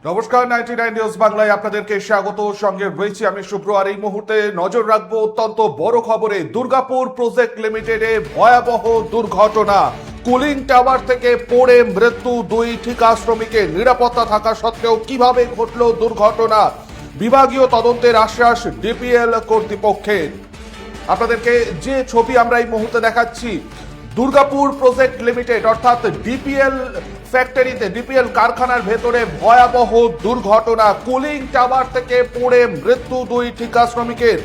নমস্কার, 99 নিউজ বাংলায় আপনাদেরকে স্বাগত। সঙ্গে রয়েছি আমি শুভ্র। আর এই মুহূর্তে নজর রাখবো অত্যন্ত বড় খবরে। দুর্গাপুর প্রজেক্ট লিমিটেডে ভয়াবহ দুর্ঘটনা। কুলিং টাওয়ার থেকে পড়ে মৃত্যু দুই ঠিকা শ্রমিকের। নিরাপত্তা থাকা সত্ত্বেও কিভাবে ঘটল দুর্ঘটনা, বিভাগীয় তদন্তের আশ্বাস ডিপিএল কর্তৃপক্ষের। আপনাদেরকে যে ছবি আমরা এই মুহূর্তে দেখাচ্ছি, দুর্গাপুর প্রজেক্ট লিমিটেড অর্থাৎ ডিপিএল ফ্যাক্টরিতে, ডিপিএল কারখানার ভেতরে ভয়াবহ দুর্ঘটনা। কুলিং টাওয়ার থেকে পড়ে মৃত্যু দুই ঠিকা শ্রমিকের।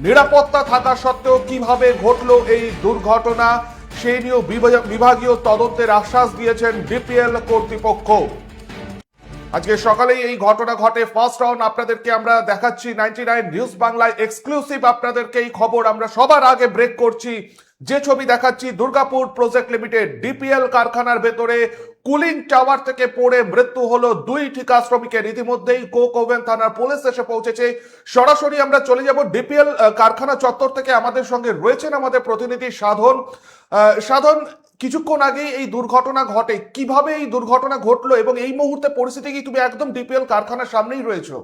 নিরাপত্তা থাকা সত্ত্বেও কিভাবে ঘটলো এই দুর্ঘটনা, সেই নিয়েও বিভাগীয় তদন্তের আশ্বাস দিয়েছেন ডিপিএল কর্তৃপক্ষ। আজকে সকালেই এই ঘটনা ঘটে। ফার্স্ট রাউন্ড আপনাদেরকে আমরা দেখাচ্ছি 99 নিউজ বাংলায় এক্সক্লুসিভ। আপনাদেরকে এই খবর আমরা সবার আগে ব্রেক করছি। যে ছবি দেখাচ্ছি, দুর্গাপুর প্রজেক্ট লিমিটেড ডিপিএল কারখানার ভেতরে কুলিং টাওয়ার থেকে পড়ে মৃত্যু হলো দুই ঠিকা শ্রমিকের। ইতিমধ্যেই কোক ওভেন থানার পুলিশ এসে পৌঁছেছে। সরাসরি আমরা চলে যাব ডিপিএল কারখানা চত্বর থেকে। আমাদের সঙ্গে রয়েছেন আমাদের প্রতিনিধি সাধন। সাধন, কিছুক্ষণ আগে এই দুর্ঘটনা ঘটে, কিভাবে এই দুর্ঘটনা ঘটলো এবং এই মুহূর্তে পরিস্থিতি কি? তুমি একদম ডিপিএল কারখানার সামনেই রয়েছো।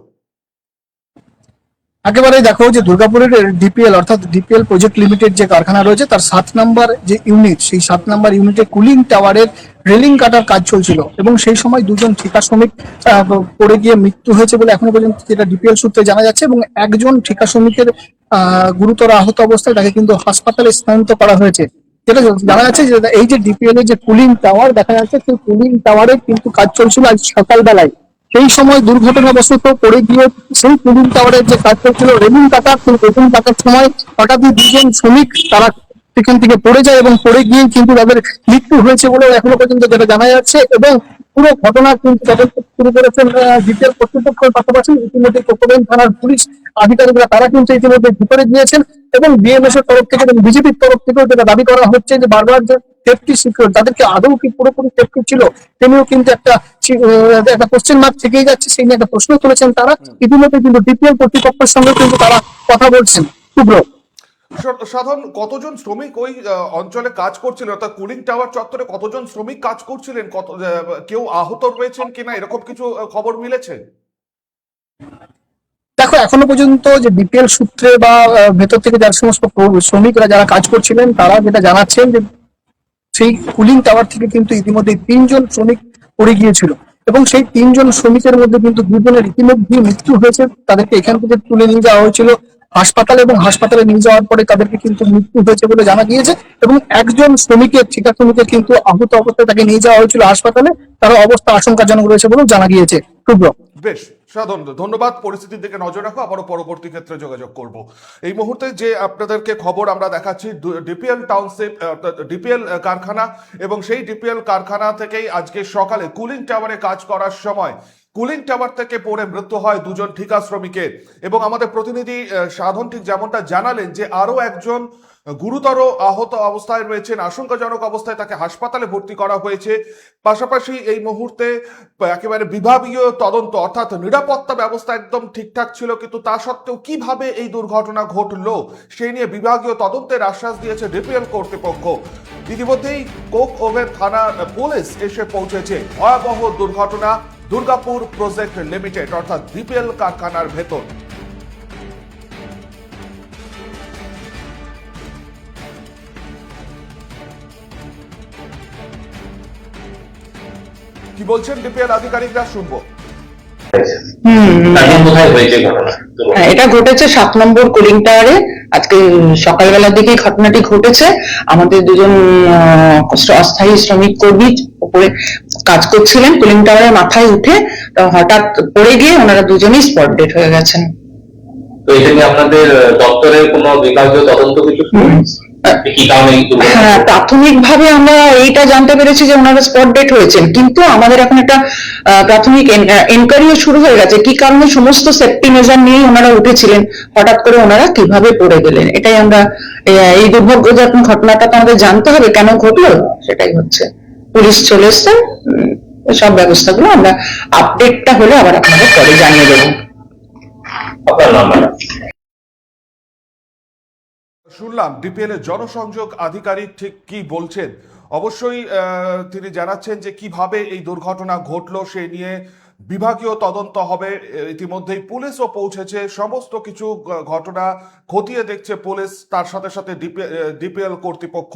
একেবারে দেখো যে দুর্গাপুরের ডিপিএল অর্থাৎ ডিপিএল প্রজেক্ট লিমিটেড যে কারখানা রয়েছে তার 7 নম্বর যে ইউনিট, সেই 7 নম্বর ইউনিটে কুলিং টাওয়ারের রেলিং কাটার কাজ চলছিল এবং সেই সময় দুজন ঠিকা শ্রমিক পড়ে গিয়ে মৃত্যু হয়েছে বলে এখনো পর্যন্ত যেটা ডিপিএল সূত্রে জানা যাচ্ছে। এবং একজন ঠিকা শ্রমিকের গুরুতর আহত অবস্থায় তাকে কিন্তু হাসপাতালে স্থানান্তর করা হয়েছে। যেটা জানা যাচ্ছে যে এই যে ডিপিএল এর যে কুলিং টাওয়ার দেখা যাচ্ছে, সেই কুলিং টাওয়ারে কিন্তু কাজ চলছিল আজ সকালবেলায়। সেই সময় দুর্ঘটনাবশত পড়ে গিয়ে সেই কুলিং টাওয়ারের যে কাজ করছিল রেলিং কাটার, সেই রেলিং কাটার সময় হঠাৎই দুজন শ্রমিক তারা সেখান থেকে পড়ে যায় এবং পড়ে গিয়ে কিন্তু তাদের মৃত্যু হয়েছে বলে এখনো পর্যন্ত যেটা জানা যাচ্ছে। এবং পুরো ঘটনা কিন্তু তদন্ত শুরু করেছেন ডিপিএল কর্তৃপক্ষের পাশাপাশি ইতিমধ্যে কোকোভেন থানার পুলিশ আধিকারিকরা, তারা কিন্তু ইতিমধ্যে ভিতরে গিয়েছেন। এবং বিএমএস এর তরফ থেকে এবং বিজেপির তরফ থেকেও যেটা দাবি করা হচ্ছে যে বারবার যে সেফটি সিকিউর, তাদেরকে আদৌ কি পুরোপুরি সেফটি ছিল, তেমনিও কিন্তু একটা কোশ্চেন মার্ক থেকেই যাচ্ছে। সেই নিয়ে একটা প্রশ্ন তুলেছেন তারা। ইতিমধ্যে কিন্তু ডিপিএল কর্তৃপক্ষের সঙ্গে কিন্তু তারা কথা বলছেন। শুভ্র, সাধন, কতজন শ্রমিক ওই অঞ্চলে কাজ করছিলেন, অর্থাৎ কুলিং টাওয়ার চত্বরে কতজন শ্রমিক কাজ করছিলেন? কেউ আহত রয়েছেন কিনা, এরকম কিছু খবর মিলেছে? দেখো এখনো পর্যন্ত যে বিপিএল সূত্রে বা ভেতর থেকে যার সমস্ত শ্রমিকরা যারা কাজ করছিলেন তারা যেটা জানাচ্ছেন যে সেই কুলিং টাওয়ার থেকে কিন্তু ইতিমধ্যে 3জন শ্রমিক পড়ে গিয়েছিল এবং সেই 3জন শ্রমিকের মধ্যে কিন্তু 2জনের ইতিমধ্যে মৃত্যু হয়েছে। তাদেরকে এখান থেকে তুলে নিয়ে যাওয়া হয়েছিল হাসপাতালে এবং হাসপাতালে নিয়ে যাওয়ার পরে তাদেরকে কিন্তু মৃত্যু হয়েছে বলে জানা গিয়েছে। এবং একজন শ্রমিকের, ঠিকা শ্রমিকের কিন্তু আহত অবস্থায় তাকে নিয়ে যাওয়া হয়েছিল হাসপাতালে, তার অবস্থা আশঙ্কাজনক রয়েছে বলেও জানা গিয়েছে। শুভ্র, বেশ সাধন, ধন্যবাদ। পরিস্থিতির দিকে নজর রাখো, আবারও পরবর্তী ক্ষেত্রে যোগাযোগ করব। এই মুহূর্তে যে আপনাদেরকে খবর আমরা দেখাচ্ছি, ডিপিএল টাউনশিপ ডিপিএল কারখানা, এবং সেই ডিপিএল কারখানা থেকেই আজকে সকালে কুলিং টাওয়ারে কাজ করার সময় কুলিং টাওয়ার থেকে পড়ে মৃত্যু হয় দুজন ঠিকা শ্রমিকের। এবং আমাদের প্রতিনিধি সাধন ঠিক যেমনটা জানালেন যে আরো একজন গুরুতর আহত অবস্থায় রয়েছেন, আশঙ্কাজনক অবস্থায়, তাকে হাসপাতালে ভর্তি করা হয়েছে। পাশাপাশি এই মুহূর্তে একেবারে বিভাগীয় তদন্ত, অর্থাৎ নিরাপত্তা ব্যবস্থা একদম ঠিকঠাক ছিল, কিন্তু তা সত্ত্বেও কিভাবে এই দুর্ঘটনা ঘটলো সেই নিয়ে বিভাগীয় তদন্তের আশ্বাস দিয়েছে ডিপিএল কর্তৃপক্ষ। ইতিমধ্যেই কোক ওভেন থানার পুলিশ এসে পৌঁছেছে। ভয়াবহ দুর্ঘটনা দুর্গাপুর প্রজেক্ট লিমিটেড অর্থাৎ ডিপিএল কারখানার ভেতর। কি বলছেন ডিপিএল আধিকারিকরা, শুনবো। এটা ঘটেছে 7 নম্বর কুলিং টাওয়ারে। আজকে সকালবেলার দিকে ঘটনাটি ঘটেছে। আমাদের দুজন অস্থায়ী শ্রমিক কর্মী উপরে কাজ করছিলেন, কুলিং টাওয়ারের মাথায় উঠে হঠাৎ পড়ে গিয়ে ওনারা দুজনেই স্পট ডেড হয়ে গেছেন। তো এটা নিয়ে আপনাদের দপ্তরের কোনো বিভাগীয় তদন্ত কিছু কি কারণে? হ্যাঁ, প্রাথমিকভাবে আমরা এইটা জানতে পেরেছি যে ওনারা স্পট ডেড হয়েছেন, কিন্তু আমাদের এখন একটা প্রাথমিক এনকোয়ারিও শুরু হয়ে গেছে কি কারণে। সমস্ত সেফটি মেজার নিয়ে ওনারা উঠেছিলেন, হঠাৎ করে ওনারা কিভাবে পড়ে গেলেন, এটাই আমরা এই দুর্ভাগ্যজনক ঘটনাটা তো আমাদের জানতে হবে কেন ঘটলো, সেটাই হচ্ছে। পুলিশ চলে এসছেন, সব ব্যবস্থাগুলো আমরা আপডেটটা হলে আবার আপনাদের পরে জানিয়ে দেবো। আপনার নাম্বার শুনলাম ডিপিএল এর জনসংযোগ আধিকারিক ঠিক কি বলছেন। অবশ্যই তিনি জানাচ্ছেন যে কিভাবে এই দুর্ঘটনা ঘটলো সেই নিয়ে বিভাগীয় তদন্ত হবে। ইতিমধ্যেই পুলিশও পৌঁছেছে, সমস্ত কিছু ঘটনা খতিয়ে দেখছে পুলিশ, তার সাথে সাথে ডিপিএল কর্তৃপক্ষ।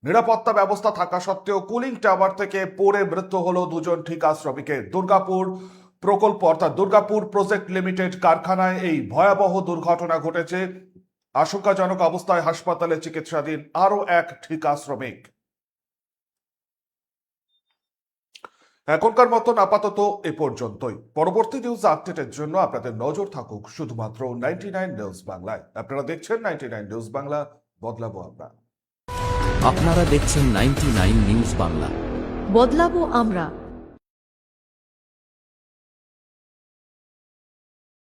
নিরাপত্তা ব্যবস্থা থাকা সত্ত্বেও কুলিং টাওয়ার থেকে পড়ে মৃত্যু হলো দুজন ঠিকা শ্রমিকের। দুর্গাপুর প্রকল্প অর্থাৎ দুর্গাপুর প্রজেক্ট লিমিটেড কারখানায় এই ভয়াবহ দুর্ঘটনা ঘটেছে। আশঙ্কাজনক অবস্থায় হাসপাতালে চিকিৎসাধীন আরো এক ঠিকা শ্রমিক। এখনকার মতন আপাতত এ পর্যন্তই। পরবর্তী নিউজ আপডেটের জন্য আপনাদের নজর থাকুক শুধুমাত্র 99 নিউজ বাংলায়। আপনারা দেখছেন 99 নিউজ বাংলা, বদলাবো আমরা। আপনারা দেখছেন 99 নিউজ বাংলা। বদলাবো আমরা।